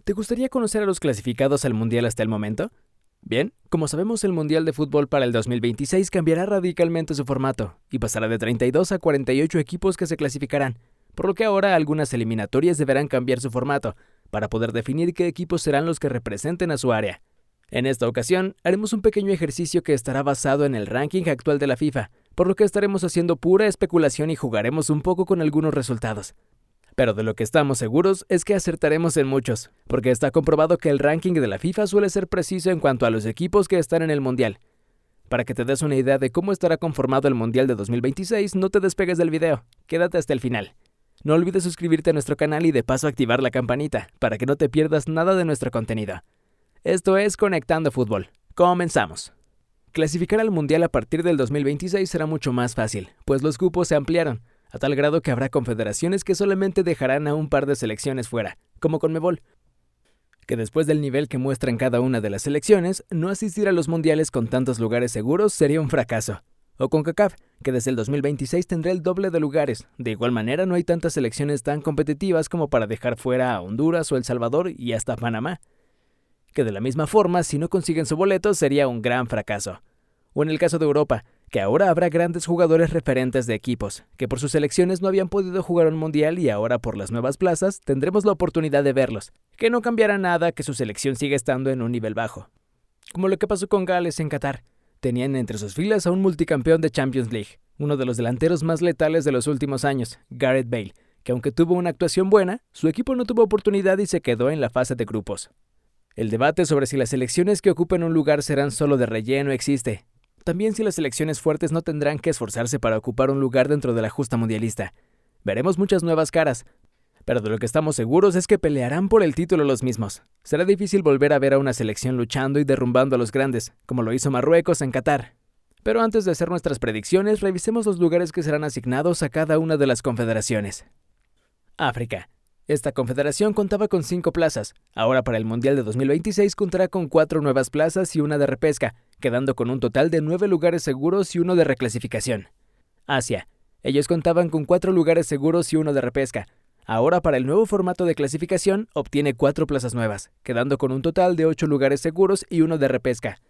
¿Te gustaría conocer a los clasificados al Mundial hasta el momento? Bien, como sabemos, el Mundial de Fútbol para el 2026 cambiará radicalmente su formato y pasará de 32 a 48 equipos que se clasificarán, por lo que ahora algunas eliminatorias deberán cambiar su formato para poder definir qué equipos serán los que representen a su área. En esta ocasión, haremos un pequeño ejercicio que estará basado en el ranking actual de la FIFA, por lo que estaremos haciendo pura especulación y jugaremos un poco con algunos resultados. Pero de lo que estamos seguros es que acertaremos en muchos, porque está comprobado que el ranking de la FIFA suele ser preciso en cuanto a los equipos que están en el Mundial. Para que te des una idea de cómo estará conformado el Mundial de 2026, no te despegues del video, quédate hasta el final. No olvides suscribirte a nuestro canal y de paso activar la campanita, para que no te pierdas nada de nuestro contenido. Esto es Conectando Fútbol. Comenzamos. Clasificar al Mundial a partir del 2026 será mucho más fácil, pues los cupos se ampliaron, a tal grado que habrá confederaciones que solamente dejarán a un par de selecciones fuera, como Conmebol, que después del nivel que muestran cada una de las selecciones, no asistir a los mundiales con tantos lugares seguros sería un fracaso. O CONCACAF, que desde el 2026 tendrá el doble de lugares. De igual manera, no hay tantas selecciones tan competitivas como para dejar fuera a Honduras o El Salvador y hasta Panamá, que de la misma forma, si no consiguen su boleto, sería un gran fracaso. O en el caso de Europa, que ahora habrá grandes jugadores referentes de equipos, que por sus selecciones no habían podido jugar un mundial y ahora por las nuevas plazas tendremos la oportunidad de verlos, que no cambiará nada que su selección siga estando en un nivel bajo. Como lo que pasó con Gales en Qatar, tenían entre sus filas a un multicampeón de Champions League, uno de los delanteros más letales de los últimos años, Gareth Bale, que aunque tuvo una actuación buena, su equipo no tuvo oportunidad y se quedó en la fase de grupos. El debate sobre si las selecciones que ocupen un lugar serán solo de relleno existe. También si las selecciones fuertes no tendrán que esforzarse para ocupar un lugar dentro de la justa mundialista. Veremos muchas nuevas caras, pero de lo que estamos seguros es que pelearán por el título los mismos. Será difícil volver a ver a una selección luchando y derrumbando a los grandes, como lo hizo Marruecos en Qatar. Pero antes de hacer nuestras predicciones, revisemos los lugares que serán asignados a cada una de las confederaciones. África. Esta confederación contaba con 5 plazas. Ahora para el Mundial de 2026 contará con 4 nuevas plazas y una de repesca, quedando con un total de 9 lugares seguros y uno de reclasificación. Asia. Ellos contaban con 4 lugares seguros y uno de repesca. Ahora para el nuevo formato de clasificación obtiene 4 plazas nuevas, quedando con un total de 8 lugares seguros y uno de repesca.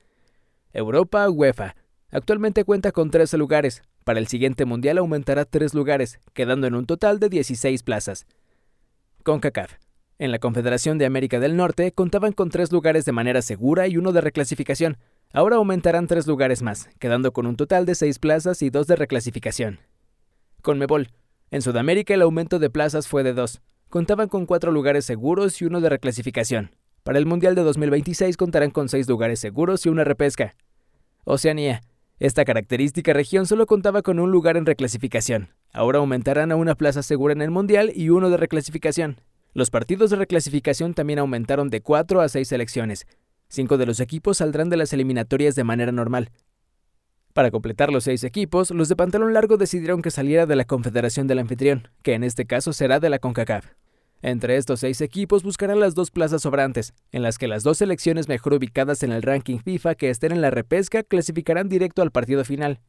Europa UEFA. Actualmente cuenta con 13 lugares. Para el siguiente Mundial aumentará 3 lugares, quedando en un total de 16 plazas. CONCACAF. En la Confederación de América del Norte contaban con 3 lugares de manera segura y uno de reclasificación. Ahora aumentarán 3 lugares más, quedando con un total de 6 plazas y 2 de reclasificación. Conmebol. En Sudamérica el aumento de plazas fue de 2. Contaban con 4 lugares seguros y uno de reclasificación. Para el Mundial de 2026 contarán con 6 lugares seguros y una repesca. Oceanía. Esta característica región solo contaba con un lugar en reclasificación. Ahora aumentarán a una plaza segura en el Mundial y uno de reclasificación. Los partidos de reclasificación también aumentaron de 4 a 6 selecciones. 5 de los equipos saldrán de las eliminatorias de manera normal. Para completar los 6 equipos, los de pantalón largo decidieron que saliera de la confederación del anfitrión, que en este caso será de la CONCACAF. Entre estos 6 equipos buscarán las 2 plazas sobrantes, en las que las 2 selecciones mejor ubicadas en el ranking FIFA que estén en la repesca clasificarán directo al partido final,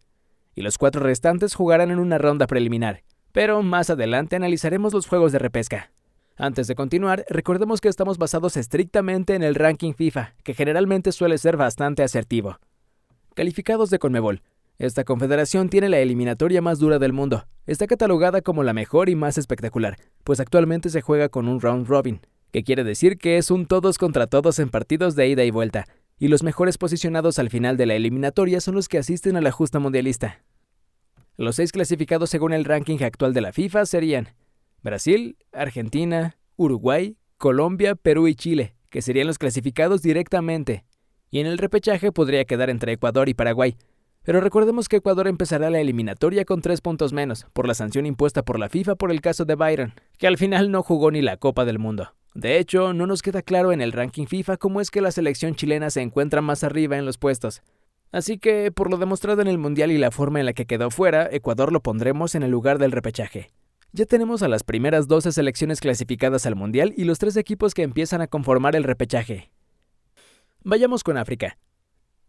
y los 4 restantes jugarán en una ronda preliminar, pero más adelante analizaremos los juegos de repesca. Antes de continuar, recordemos que estamos basados estrictamente en el ranking FIFA, que generalmente suele ser bastante asertivo. Calificados de Conmebol. Esta confederación tiene la eliminatoria más dura del mundo. Está catalogada como la mejor y más espectacular, pues actualmente se juega con un round robin, que quiere decir que es un todos contra todos en partidos de ida y vuelta, y los mejores posicionados al final de la eliminatoria son los que asisten a la justa mundialista. Los 6 clasificados según el ranking actual de la FIFA serían Brasil, Argentina, Uruguay, Colombia, Perú y Chile, que serían los clasificados directamente, y en el repechaje podría quedar entre Ecuador y Paraguay. Pero recordemos que Ecuador empezará la eliminatoria con 3 puntos menos, por la sanción impuesta por la FIFA por el caso de Byron, que al final no jugó ni la Copa del Mundo. De hecho, no nos queda claro en el ranking FIFA cómo es que la selección chilena se encuentra más arriba en los puestos. Así que, por lo demostrado en el Mundial y la forma en la que quedó fuera, Ecuador lo pondremos en el lugar del repechaje. Ya tenemos a las primeras 12 selecciones clasificadas al Mundial y los 3 equipos que empiezan a conformar el repechaje. Vayamos con África.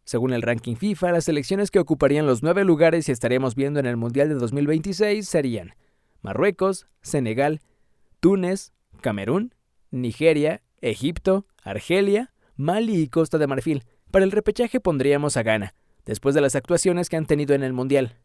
Según el ranking FIFA, las selecciones que ocuparían los 9 lugares y estaríamos viendo en el Mundial de 2026 serían Marruecos, Senegal, Túnez, Camerún, Nigeria, Egipto, Argelia, Mali y Costa de Marfil. Para el repechaje pondríamos a Ghana, después de las actuaciones que han tenido en el Mundial.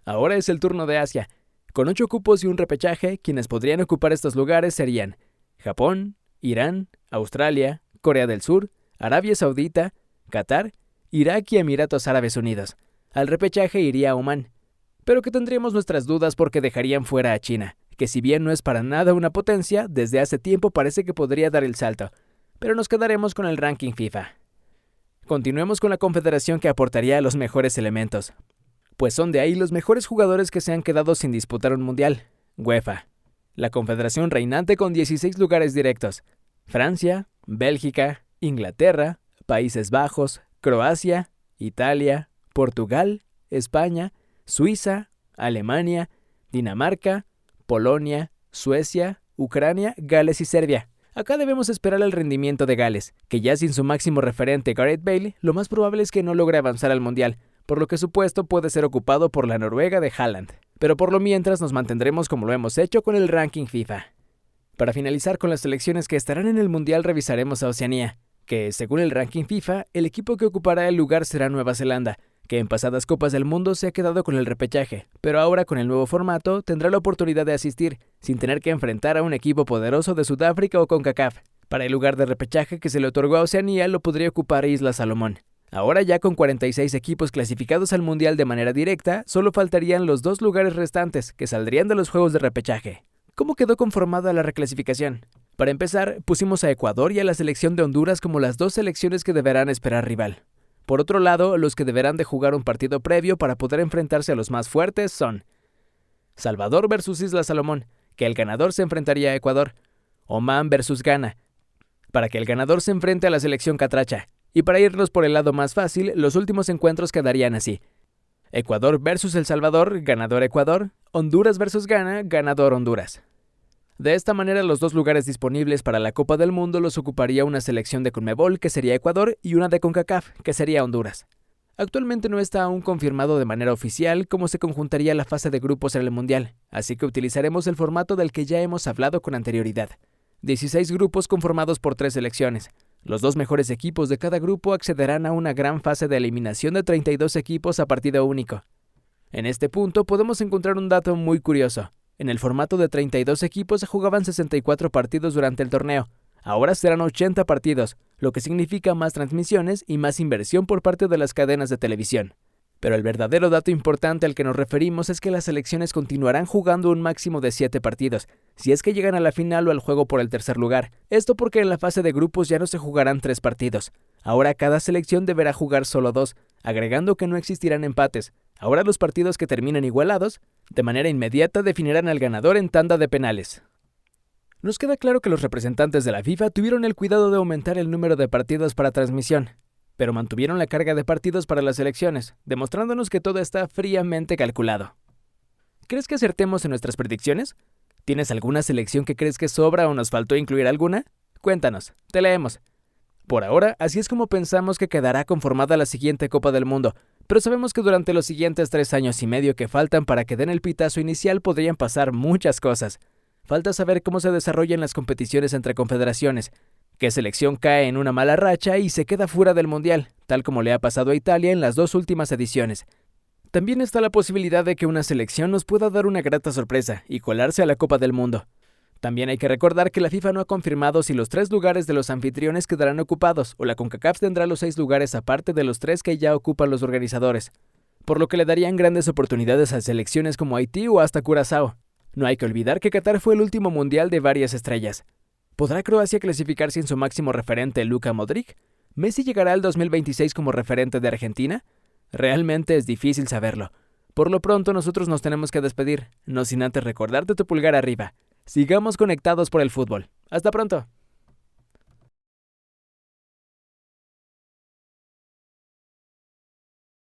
Ahora es el turno de Asia. Con 8 cupos y un repechaje, quienes podrían ocupar estos lugares serían Japón, Irán, Australia, Corea del Sur, Arabia Saudita, Qatar, Irak y Emiratos Árabes Unidos. Al repechaje iría Omán, pero que tendríamos nuestras dudas porque dejarían fuera a China, que si bien no es para nada una potencia, desde hace tiempo parece que podría dar el salto, pero nos quedaremos con el ranking FIFA. Continuemos con la confederación que aportaría los mejores elementos, pues son de ahí los mejores jugadores que se han quedado sin disputar un mundial. UEFA, la confederación reinante con 16 lugares directos. Francia, Bélgica, Inglaterra, Países Bajos, Croacia, Italia, Portugal, España, Suiza, Alemania, Dinamarca, Polonia, Suecia, Ucrania, Gales y Serbia. Acá debemos esperar el rendimiento de Gales, que ya sin su máximo referente Gareth Bale, lo más probable es que no logre avanzar al Mundial, por lo que su puesto puede ser ocupado por la Noruega de Haaland. Pero por lo mientras nos mantendremos como lo hemos hecho con el ranking FIFA. Para finalizar con las selecciones que estarán en el Mundial revisaremos a Oceanía, que según el ranking FIFA, el equipo que ocupará el lugar será Nueva Zelanda, que en pasadas Copas del Mundo se ha quedado con el repechaje, pero ahora con el nuevo formato tendrá la oportunidad de asistir, sin tener que enfrentar a un equipo poderoso de Sudáfrica o CONCACAF. Para el lugar de repechaje que se le otorgó a Oceanía lo podría ocupar Islas Salomón. Ahora ya con 46 equipos clasificados al Mundial de manera directa, solo faltarían los 2 lugares restantes, que saldrían de los juegos de repechaje. ¿Cómo quedó conformada la reclasificación? Para empezar, pusimos a Ecuador y a la selección de Honduras como las 2 selecciones que deberán esperar rival. Por otro lado, los que deberán de jugar un partido previo para poder enfrentarse a los más fuertes son Salvador versus Islas Salomón, que el ganador se enfrentaría a Ecuador, Omán versus Ghana, para que el ganador se enfrente a la selección catracha. Y para irnos por el lado más fácil, los últimos encuentros quedarían así: Ecuador versus El Salvador, ganador Ecuador; Honduras versus Ghana, ganador Honduras. De esta manera, los 2 lugares disponibles para la Copa del Mundo los ocuparía una selección de CONMEBOL, que sería Ecuador, y una de CONCACAF, que sería Honduras. Actualmente no está aún confirmado de manera oficial cómo se conjuntaría la fase de grupos en el Mundial, así que utilizaremos el formato del que ya hemos hablado con anterioridad. 16 grupos conformados por 3 selecciones. Los 2 mejores equipos de cada grupo accederán a una gran fase de eliminación de 32 equipos a partido único. En este punto podemos encontrar un dato muy curioso. En el formato de 32 equipos se jugaban 64 partidos durante el torneo. Ahora serán 80 partidos, lo que significa más transmisiones y más inversión por parte de las cadenas de televisión. Pero el verdadero dato importante al que nos referimos es que las selecciones continuarán jugando un máximo de 7 partidos, si es que llegan a la final o al juego por el tercer lugar. Esto porque en la fase de grupos ya no se jugarán 3 partidos. Ahora cada selección deberá jugar solo 2, agregando que no existirán empates. Ahora los partidos que terminen igualados, de manera inmediata definirán al ganador en tanda de penales. Nos queda claro que los representantes de la FIFA tuvieron el cuidado de aumentar el número de partidos para transmisión, pero mantuvieron la carga de partidos para las selecciones, demostrándonos que todo está fríamente calculado. ¿Crees que acertemos en nuestras predicciones? ¿Tienes alguna selección que crees que sobra o nos faltó incluir alguna? Cuéntanos, te leemos. Por ahora, así es como pensamos que quedará conformada la siguiente Copa del Mundo, pero sabemos que durante los siguientes 3 años y medio que faltan para que den el pitazo inicial podrían pasar muchas cosas. Falta saber cómo se desarrollan las competiciones entre confederaciones, qué selección cae en una mala racha y se queda fuera del Mundial, tal como le ha pasado a Italia en las 2 últimas ediciones. También está la posibilidad de que una selección nos pueda dar una grata sorpresa y colarse a la Copa del Mundo. También hay que recordar que la FIFA no ha confirmado si los 3 lugares de los anfitriones quedarán ocupados o la CONCACAF tendrá los 6 lugares aparte de los 3 que ya ocupan los organizadores, por lo que le darían grandes oportunidades a selecciones como Haití o hasta Curazao. No hay que olvidar que Qatar fue el último mundial de varias estrellas. ¿Podrá Croacia clasificar sin su máximo referente Luka Modric? ¿Messi llegará al 2026 como referente de Argentina? Realmente es difícil saberlo. Por lo pronto nosotros nos tenemos que despedir, no sin antes recordarte tu pulgar arriba. Sigamos conectados por el fútbol. ¡Hasta pronto!